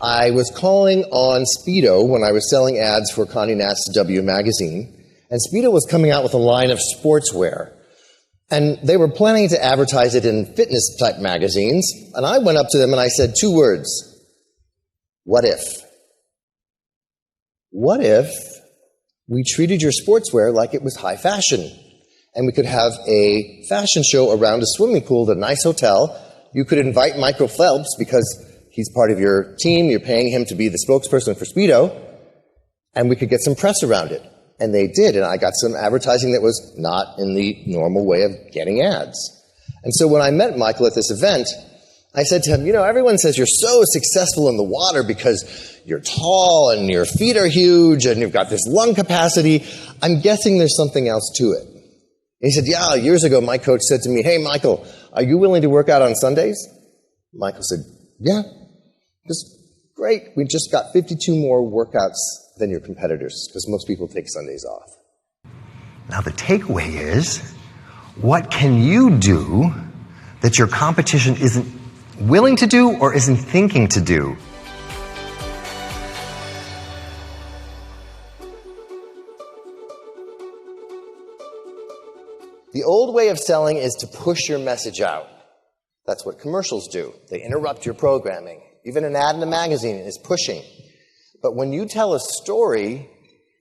I was calling on Speedo when I was selling ads for Condé Nast W magazine, and Speedo was coming out with a line of sportswear. And they were planning to advertise it in fitness-type magazines, and I went up to them and I said 2 words: what if? What if we treated your sportswear like it was high fashion, and we could have a fashion show around a swimming pool at a nice hotel? You could invite Michael Phelps because he's part of your team, you're paying him to be the spokesperson for Speedo, and we could get some press around it. And they did, and I got some advertising that was not in the normal way of getting ads. And so when I met Michael at this event, I said to him, you know, everyone says you're so successful in the water because you're tall and your feet are huge and you've got this lung capacity. I'm guessing there's something else to it. And he said, yeah, years ago my coach said to me, hey, Michael, are you willing to work out on Sundays? Michael said, yeah. Just great. We just got 52 more workouts than your competitors, because most people take Sundays off. Now the takeaway is, what can you do that your competition isn't willing to do or isn't thinking to do? The old way of selling is to push your message out. That's what commercials do. They interrupt your programming. Even an ad in a magazine is pushing. But when you tell a story,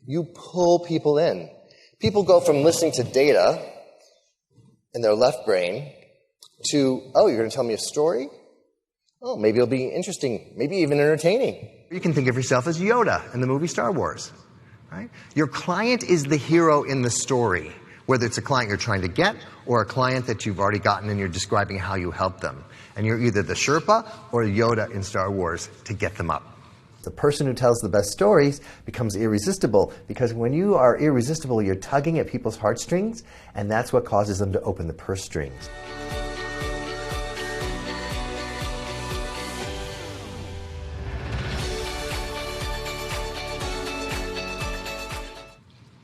you pull people in. People go from listening to data in their left brain to, oh, you're going to tell me a story? Oh, maybe it'll be interesting, maybe even entertaining. You can think of yourself as Yoda in the movie Star Wars, right? Your client is the hero in the story, whether it's a client you're trying to get or a client that you've already gotten and you're describing how you help them. And you're either the Sherpa or Yoda in Star Wars to get them up. The person who tells the best stories becomes irresistible, because when you are irresistible, you're tugging at people's heartstrings, and that's what causes them to open the purse strings.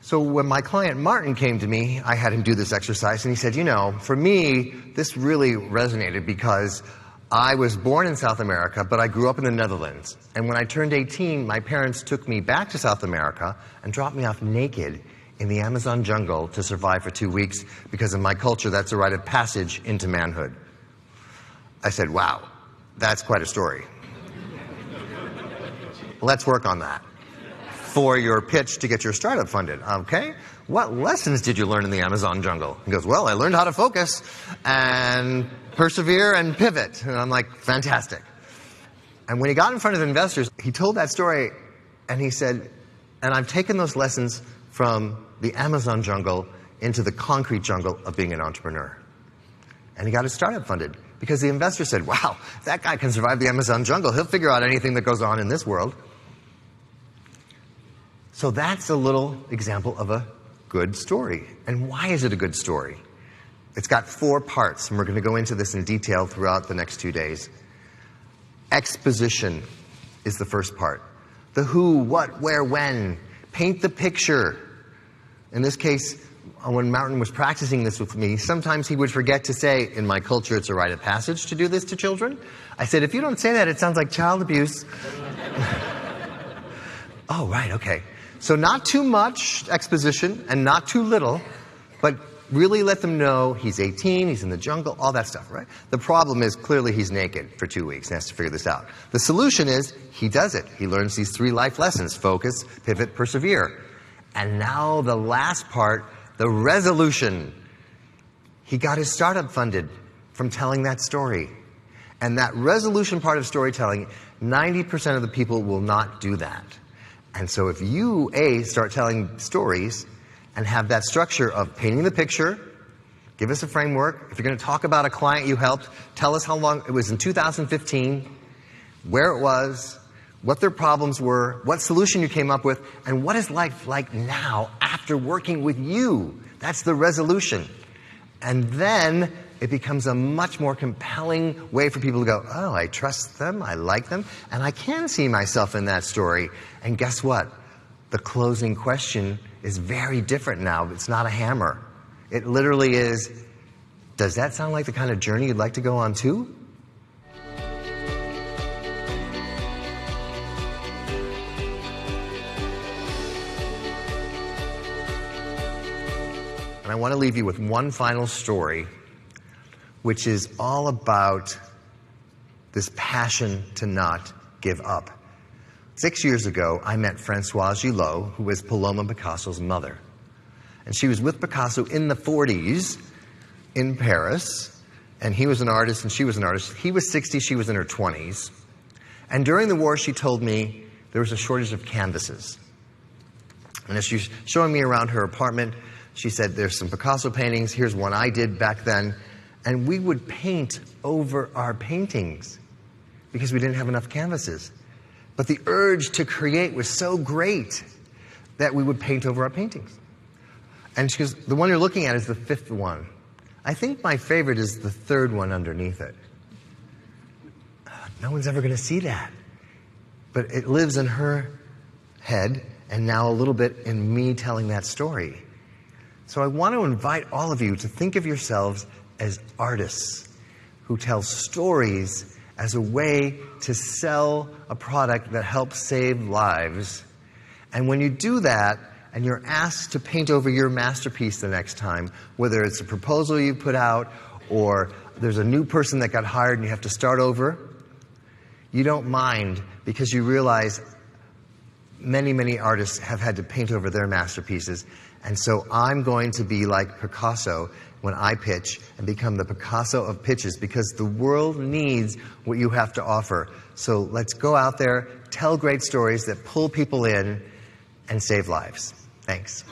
So when my client Martin came to me, I had him do this exercise, and he said, you know, for me, this really resonated because I was born in South America, but I grew up in the Netherlands. And when I turned 18, my parents took me back to South America and dropped me off naked in the Amazon jungle to survive for 2 weeks, because in my culture, that's a rite of passage into manhood. I said, wow, that's quite a story. Let's work on that for your pitch to get your startup funded. Okay, what lessons did you learn in the Amazon jungle? He goes, well, I learned how to focus and persevere and pivot. And I'm like, fantastic. And when he got in front of investors, he told that story, and he said, and I've taken those lessons from the Amazon jungle into the concrete jungle of being an entrepreneur. And he got his startup funded because the investor said, wow, if that guy can survive the Amazon jungle, he'll figure out anything that goes on in this world. So that's a little example of a good story. And why is it a good story? It's got 4 parts, and we're going to go into this in detail throughout the next 2 days. Exposition is the first part. The who, what, where, when. Paint the picture. In this case, when Martin was practicing this with me, sometimes he would forget to say, in my culture, it's a rite of passage to do this to children. I said, if you don't say that, it sounds like child abuse. Oh, right, okay. So not too much exposition and not too little, but really let them know he's 18, he's in the jungle, all that stuff, right? The problem is clearly he's naked for 2 weeks and has to figure this out. The solution is he does it. He learns these 3 life lessons: focus, pivot, persevere. And now the last part, the resolution. He got his startup funded from telling that story. And that resolution part of storytelling, 90% of the people will not do that. And so if you, start telling stories and have that structure of painting the picture, give us a framework. If you're going to talk about a client you helped, tell us how long it was in 2015, where it was, what their problems were, what solution you came up with, and what is life like now after working with you. That's the resolution. And then it becomes a much more compelling way for people to go, oh, I trust them, I like them, and I can see myself in that story. And guess what? The closing question is very different now. It's not a hammer. It literally is, does that sound like the kind of journey you'd like to go on too? And I want to leave you with one final story, which is all about this passion to not give up. 6 years ago, I met Françoise Gillot, who was Paloma Picasso's mother. And she was with Picasso in the 40s in Paris, and he was an artist and she was an artist. He was 60, she was in her 20s. And during the war, she told me there was a shortage of canvases. And as she was showing me around her apartment, she said, there's some Picasso paintings, here's one I did back then. And we would paint over our paintings because we didn't have enough canvases. But the urge to create was so great that we would paint over our paintings. And she goes, the one you're looking at is the 5th one. I think my favorite is the 3rd one underneath it. No one's ever going to see that. But it lives in her head, and now a little bit in me telling that story. So I want to invite all of you to think of yourselves as artists who tell stories as a way to sell a product that helps save lives. And when you do that, and you're asked to paint over your masterpiece the next time, whether it's a proposal you put out or there's a new person that got hired and you have to start over, you don't mind because you realize many, many artists have had to paint over their masterpieces. And so I'm going to be like Picasso when I pitch and become the Picasso of pitches, because the world needs what you have to offer. So let's go out there, tell great stories that pull people in and save lives. Thanks.